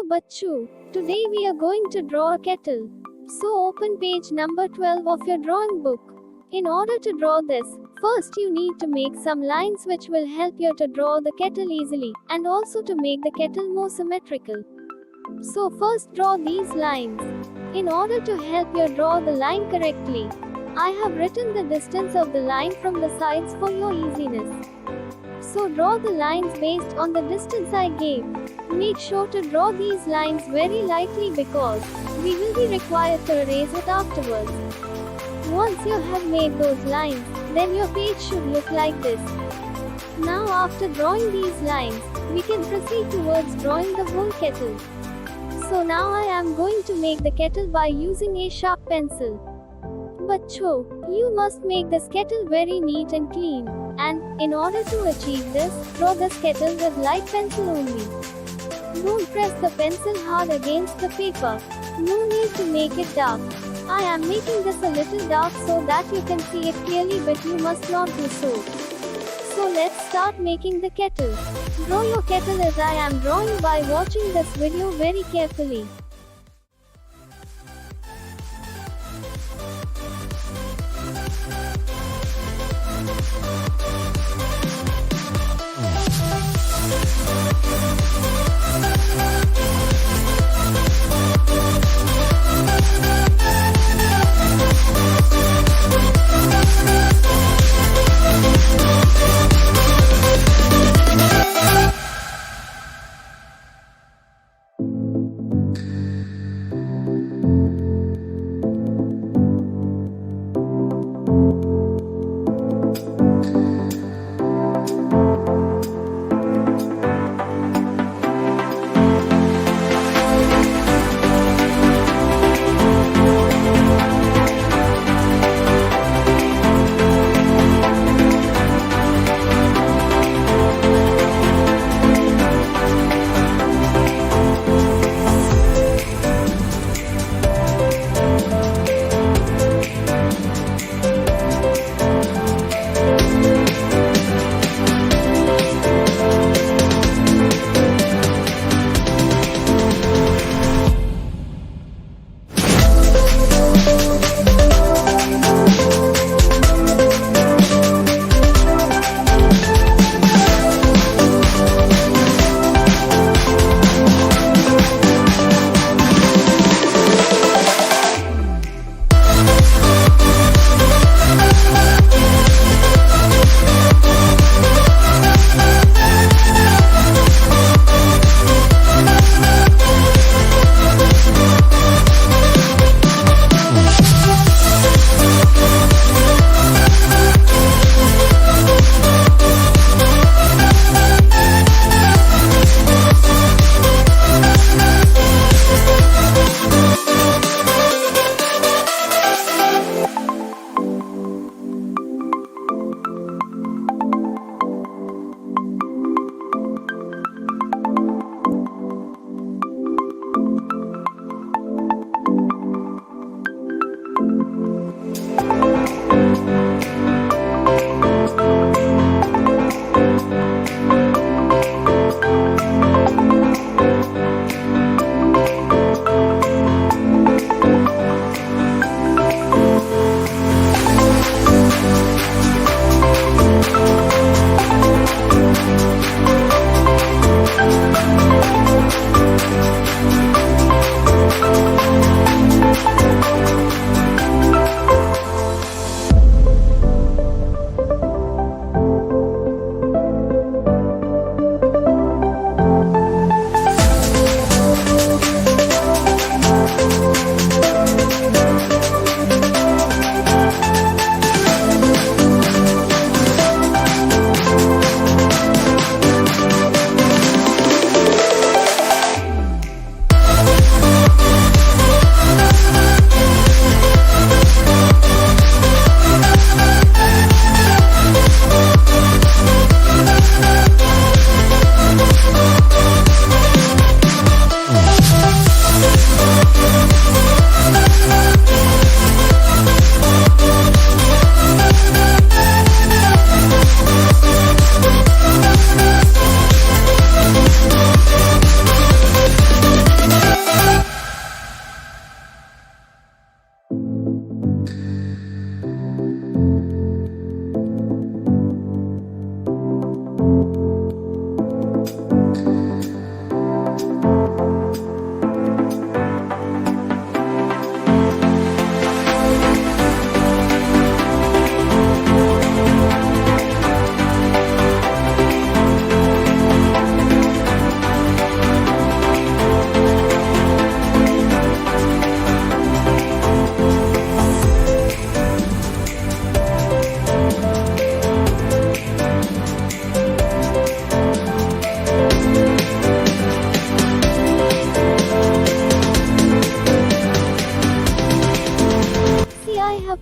Hello Bachchu, today we are going to draw a kettle. So open page number 12 of your drawing book. In order to draw this, first you need to make some lines which will help you to draw the kettle easily, and also to make the kettle more symmetrical. So first draw these lines. In order to help you draw the line correctly, I have written the distance of the line from the sides for your easiness. So draw the lines based on the distance I gave. Make sure to draw these lines very lightly because we will be required to erase it afterwards. Once you have made those lines, then your page should look like this. Now after drawing these lines, we can proceed towards drawing the whole kettle. So now I am going to make the kettle by using a sharp pencil. Bachcho, you must make this kettle very neat and clean. And, in order to achieve this, draw this kettle with light pencil only. Don't press the pencil hard against the paper. No need to make it dark. I am making this a little dark so that you can see it clearly, but you must not do so. So let's start making the kettle. Draw your kettle as I am drawing by watching this video very carefully.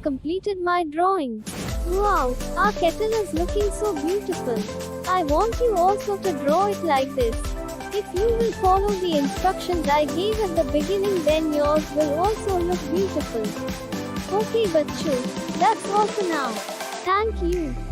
completed my drawing. Wow, our kettle is looking so beautiful. I want you also to draw it like this. If you will follow the instructions I gave at the beginning, then yours will also look beautiful. Okay bachcho, that's all for now. Thank you.